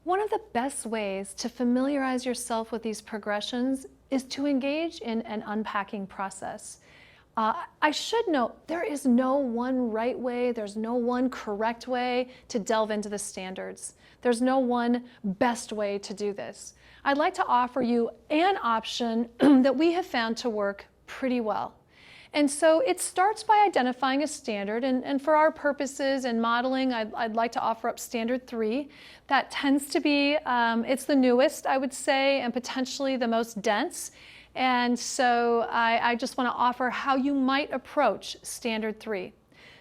One of the best ways to familiarize yourself with these progressions is to engage in an unpacking process. I should note, there is no one right way, there's no one correct way to delve into the standards. There's no one best way to do this. I'd like to offer you an option that we have found to work pretty well. And so it starts by identifying a standard, and for our purposes in modeling, I'd like to offer up standard 3. That tends to be, it's the newest, I would say, and potentially the most dense. And so I just want to offer how you might approach standard 3.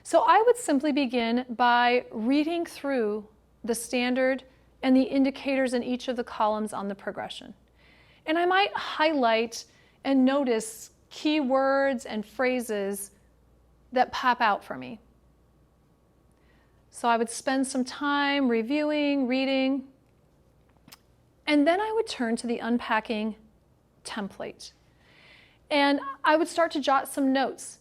So I would simply begin by reading through the standard and the indicators in each of the columns on the progression. And I might highlight and notice key words and phrases that pop out for me. So I would spend some time reviewing, reading, and then I would turn to the unpacking template. And I would start to jot some notes.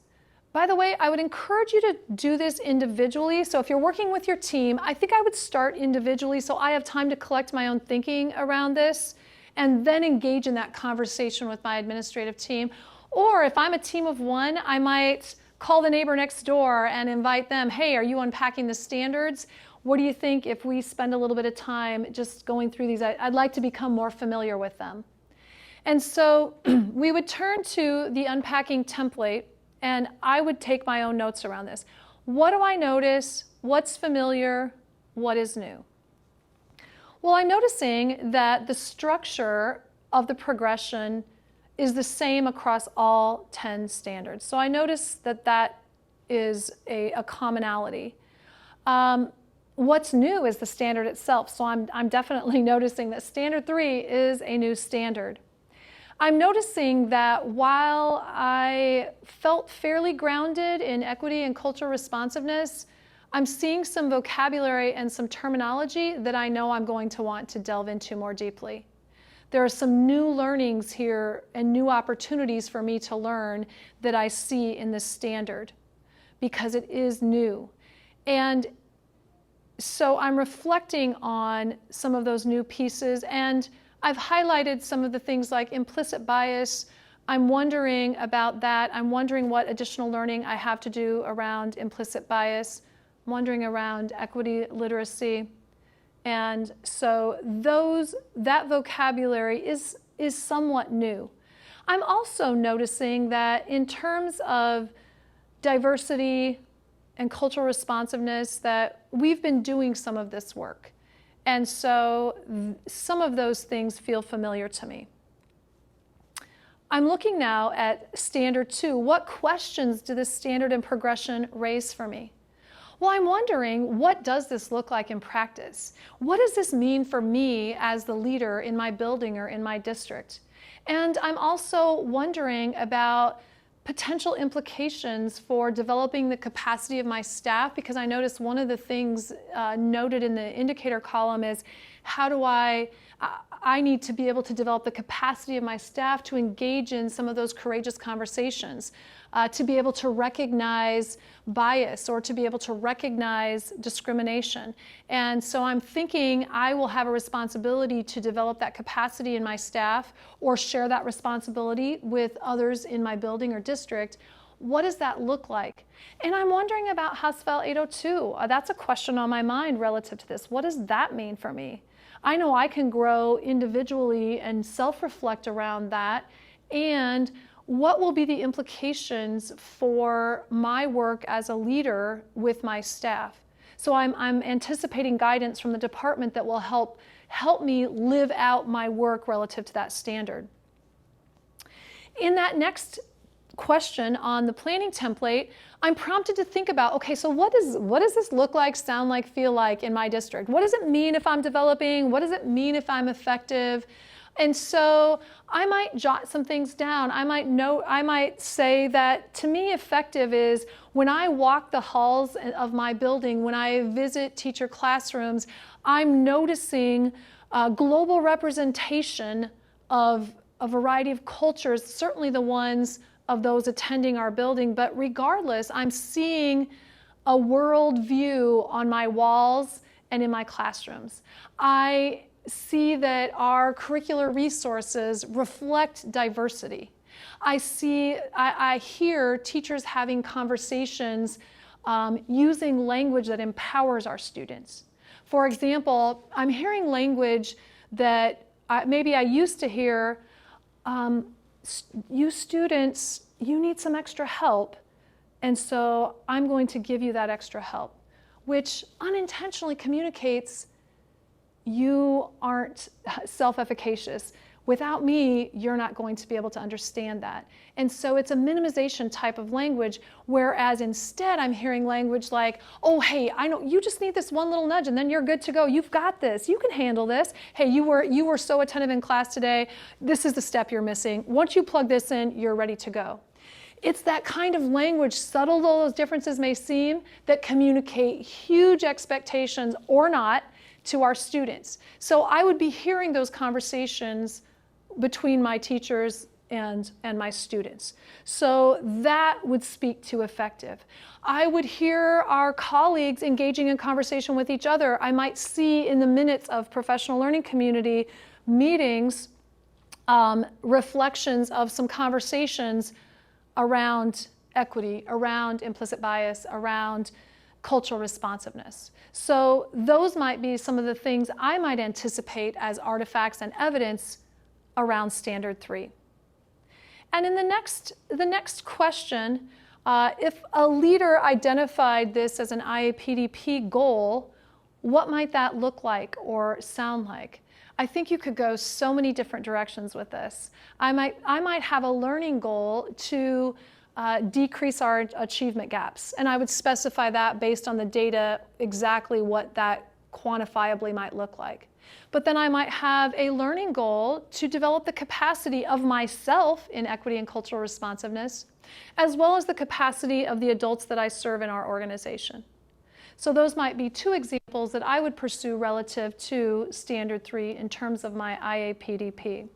By the way, I would encourage you to do this individually. So if you're working with your team, I think I would start individually so I have time to collect my own thinking around this and then engage in that conversation with my administrative team. Or if I'm a team of one, I might call the neighbor next door and invite them, hey, are you unpacking the standards? What do you think if we spend a little bit of time just going through these? I'd like to become more familiar with them. And so we would turn to the unpacking template, and I would take my own notes around this. What do I notice? What's familiar? What is new? Well, I'm noticing that the structure of the progression is the same across all 10 standards. So I notice that that is a commonality. What's new is the standard itself. So I'm definitely noticing that standard 3 is a new standard. I'm noticing that while I felt fairly grounded in equity and cultural responsiveness, I'm seeing some vocabulary and some terminology that I know I'm going to want to delve into more deeply. There are some new learnings here and new opportunities for me to learn that I see in this standard because it is new. And so I'm reflecting on some of those new pieces, and I've highlighted some of the things like implicit bias. I'm wondering about that. I'm wondering what additional learning I have to do around implicit bias. I'm wondering around equity literacy. And so that vocabulary is somewhat new. I'm also noticing that in terms of diversity and cultural responsiveness, that we've been doing some of this work. And so some of those things feel familiar to me. I'm looking now at standard 2. What questions do this standard and progression raise for me? Well, I'm wondering, what does this look like in practice? What does this mean for me as the leader in my building or in my district? And I'm also wondering about potential implications for developing the capacity of my staff, because I noticed one of the things noted in the indicator column is how do I need to be able to develop the capacity of my staff to engage in some of those courageous conversations, to be able to recognize bias or to be able to recognize discrimination. And so I'm thinking I will have a responsibility to develop that capacity in my staff or share that responsibility with others in my building or district. What does that look like? And I'm wondering about House File 802. That's a question on my mind relative to this. What does that mean for me? I know I can grow individually and self-reflect around that. And what will be the implications for my work as a leader with my staff? So I'm anticipating guidance from the department that will help me live out my work relative to that standard. In that next question on the planning template, I'm prompted to think about, okay, so what does this look like, sound like, feel like in my district? What does it mean if I'm developing? What does it mean if I'm effective? And so I might jot some things down. I might say that to me effective is when I walk the halls of my building, when I visit teacher classrooms, I'm noticing global representation of a variety of cultures, certainly the ones of those attending our building, but regardless, I'm seeing a world view on my walls and in my classrooms. I see that our curricular resources reflect diversity. I hear teachers having conversations using language that empowers our students. For example, I'm hearing language that maybe I used to hear, you students, you need some extra help, and so I'm going to give you that extra help, which unintentionally communicates you aren't self-efficacious. Without me, you're not going to be able to understand that. And so it's a minimization type of language, whereas instead I'm hearing language like, oh, hey, I know you just need this one little nudge and then you're good to go. You've got this. You can handle this. Hey, you were so attentive in class today. This is the step you're missing. Once you plug this in, you're ready to go. It's that kind of language, subtle though those differences may seem, that communicate huge expectations or not to our students. So I would be hearing those conversations between my teachers and my students. So that would speak to effective. I would hear our colleagues engaging in conversation with each other. I might see in the minutes of professional learning community meetings reflections of some conversations around equity, around implicit bias, around cultural responsiveness. So those might be some of the things I might anticipate as artifacts and evidence around Standard 3. And in the next question, if a leader identified this as an IAPDP goal, what might that look like or sound like? I think you could go so many different directions with this. I might have a learning goal to decrease our achievement gaps, and I would specify that based on the data exactly what that quantifiably might look like. But then I might have a learning goal to develop the capacity of myself in equity and cultural responsiveness, as well as the capacity of the adults that I serve in our organization. So those might be two examples that I would pursue relative to Standard 3 in terms of my IAPDP.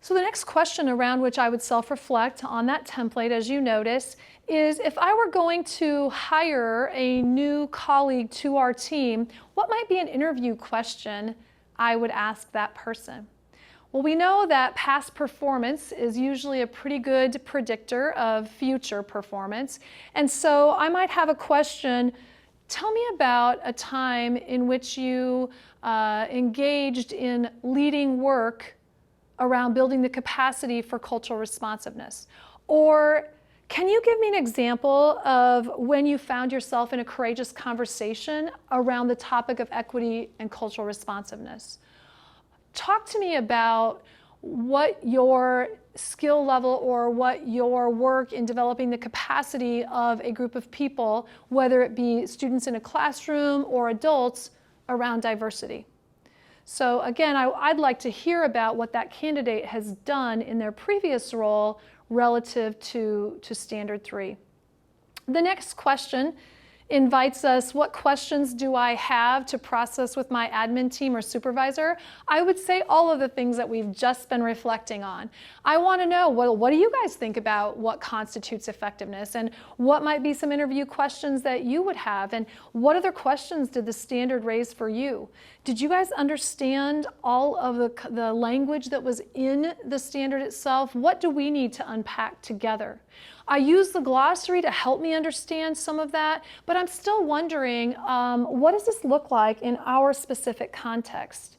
So the next question around which I would self-reflect on that template, as you notice, is if I were going to hire a new colleague to our team, what might be an interview question I would ask that person? Well, we know that past performance is usually a pretty good predictor of future performance. And so I might have a question, tell me about a time in which you engaged in leading work around building the capacity for cultural responsiveness. Or can you give me an example of when you found yourself in a courageous conversation around the topic of equity and cultural responsiveness? Talk to me about what your skill level or what your work in developing the capacity of a group of people, whether it be students in a classroom or adults, around diversity. So again, I'd like to hear about what that candidate has done in their previous role relative to Standard 3. The next question invites us, what questions do I have to process with my admin team or supervisor? I would say all of the things that we've just been reflecting on. I want to know, well, what do you guys think about what constitutes effectiveness, and what might be some interview questions that you would have, and what other questions did the standard raise for you? Did you guys understand all of the language that was in the standard itself? What do we need to unpack together? I use the glossary to help me understand some of that, but I'm still wondering, what does this look like in our specific context?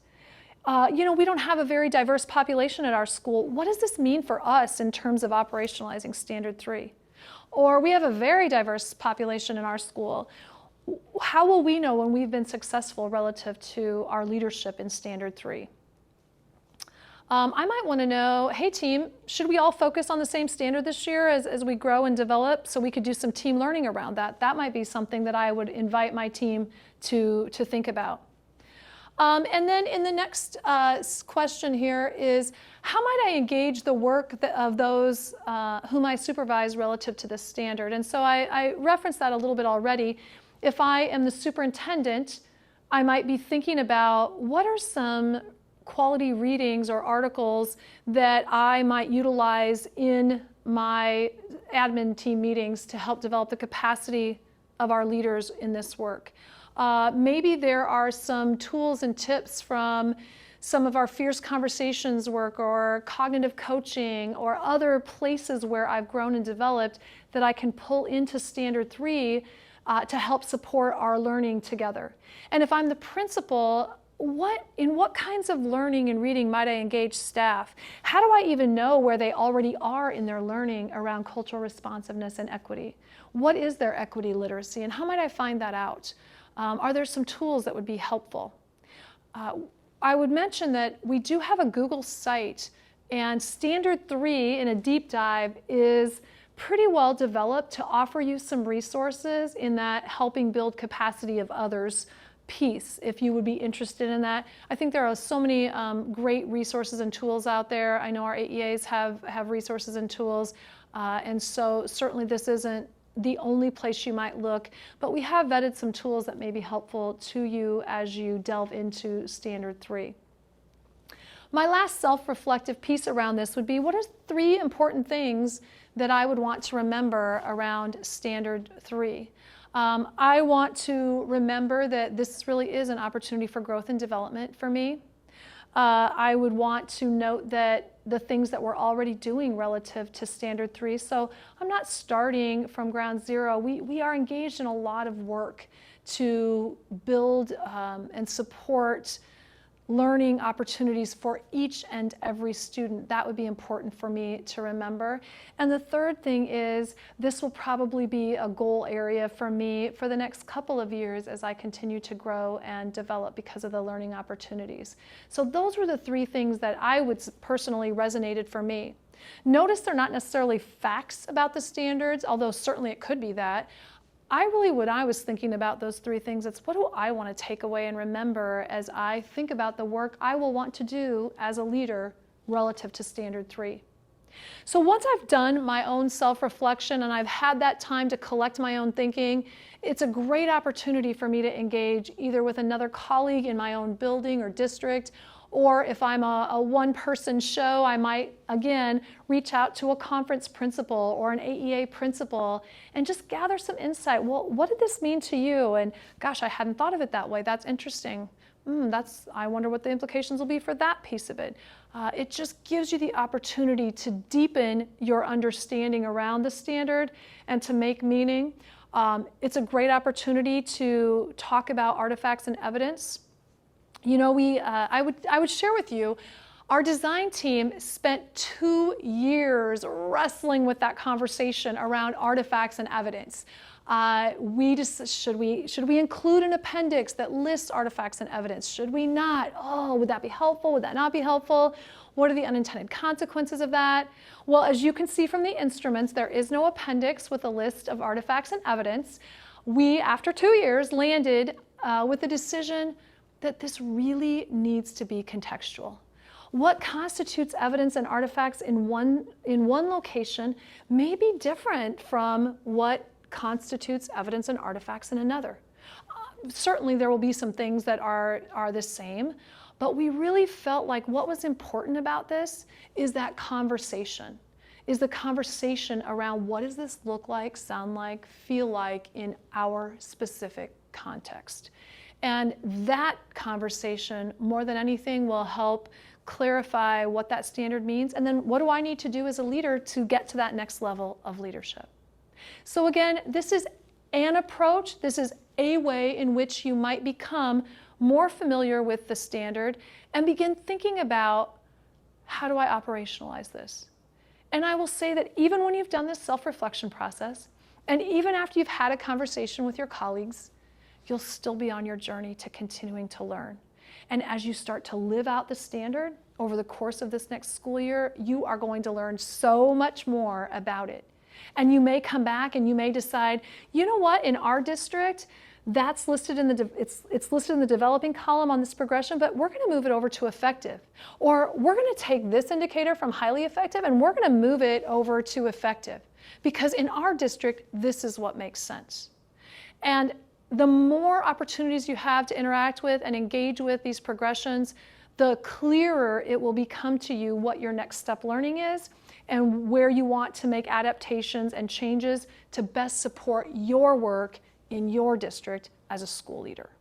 We don't have a very diverse population at our school. What does this mean for us in terms of operationalizing Standard 3? Or we have a very diverse population in our school. How will we know when we've been successful relative to our leadership in Standard 3? I might want to know, hey team, should we all focus on the same standard this year as we grow and develop, so we could do some team learning around that? That might be something that I would invite my team to think about. And then in the next question here is, how might I engage the work of those whom I supervise relative to this standard? And so I referenced that a little bit already. If I am the superintendent, I might be thinking about what are some quality readings or articles that I might utilize in my admin team meetings to help develop the capacity of our leaders in this work. Maybe there are some tools and tips from some of our Fierce Conversations work or cognitive coaching or other places where I've grown and developed that I can pull into Standard 3 to help support our learning together. And if I'm the principal, in what kinds of learning and reading might I engage staff? How do I even know where they already are in their learning around cultural responsiveness and equity? What is their equity literacy, and how might I find that out? Are there some tools that would be helpful? I would mention that we do have a Google site, and Standard 3 in a deep dive is pretty well developed to offer you some resources in that helping build capacity of others piece, if you would be interested in that. I think there are so many great resources and tools out there. I know our AEAs have resources and tools, and so certainly this isn't the only place you might look, but we have vetted some tools that may be helpful to you as you delve into Standard 3. My last self-reflective piece around this would be, what are 3 important things that I would want to remember around Standard 3? I want to remember that this really is an opportunity for growth and development for me. I would want to note that the things that we're already doing relative to Standard 3. So I'm not starting from ground zero. We are engaged in a lot of work to build and support learning opportunities for each and every student. That would be important for me to remember. And the third thing is, this will probably be a goal area for me for the next couple of years as I continue to grow and develop because of the learning opportunities. So those were the 3 things that I would personally resonated for me. Notice they're not necessarily facts about the standards, although certainly it could be that. When I was thinking about those 3 things, it's what do I want to take away and remember as I think about the work I will want to do as a leader relative to Standard 3. So once I've done my own self-reflection and I've had that time to collect my own thinking, it's a great opportunity for me to engage either with another colleague in my own building or district, or if I'm a one-person show, I might, again, reach out to a conference principal or an AEA principal and just gather some insight. Well, what did this mean to you? And gosh, I hadn't thought of it that way. That's interesting. I wonder what the implications will be for that piece of it. It just gives you the opportunity to deepen your understanding around the standard and to make meaning. It's a great opportunity to talk about artifacts and evidence. You know, I would share with you, our design team spent 2 years wrestling with that conversation around artifacts and evidence. Should we include an appendix that lists artifacts and evidence? Should we not? Oh, would that be helpful? Would that not be helpful? What are the unintended consequences of that? Well, as you can see from the instruments, there is no appendix with a list of artifacts and evidence. We, after 2 years, landed with the decision that this really needs to be contextual. What constitutes evidence and artifacts in one location may be different from what constitutes evidence and artifacts in another. Certainly there will be some things that are the same, but we really felt like what was important about this is that conversation, is the conversation around what does this look like, sound like, feel like in our specific context. And that conversation, more than anything, will help clarify what that standard means, and then what do I need to do as a leader to get to that next level of leadership. So again, this is an approach, this is a way in which you might become more familiar with the standard and begin thinking about, how do I operationalize this? And I will say that even when you've done this self-reflection process, and even after you've had a conversation with your colleagues, you'll still be on your journey to continuing to learn. And as you start to live out the standard over the course of this next school year, you are going to learn so much more about it. And you may come back and you may decide, you know what, in our district, that's listed in it's listed in the developing column on this progression, but we're going to move it over to effective. Or we're going to take this indicator from highly effective and we're going to move it over to effective. Because in our district, this is what makes sense. And the more opportunities you have to interact with and engage with these progressions, the clearer it will become to you what your next step learning is and where you want to make adaptations and changes to best support your work in your district as a school leader.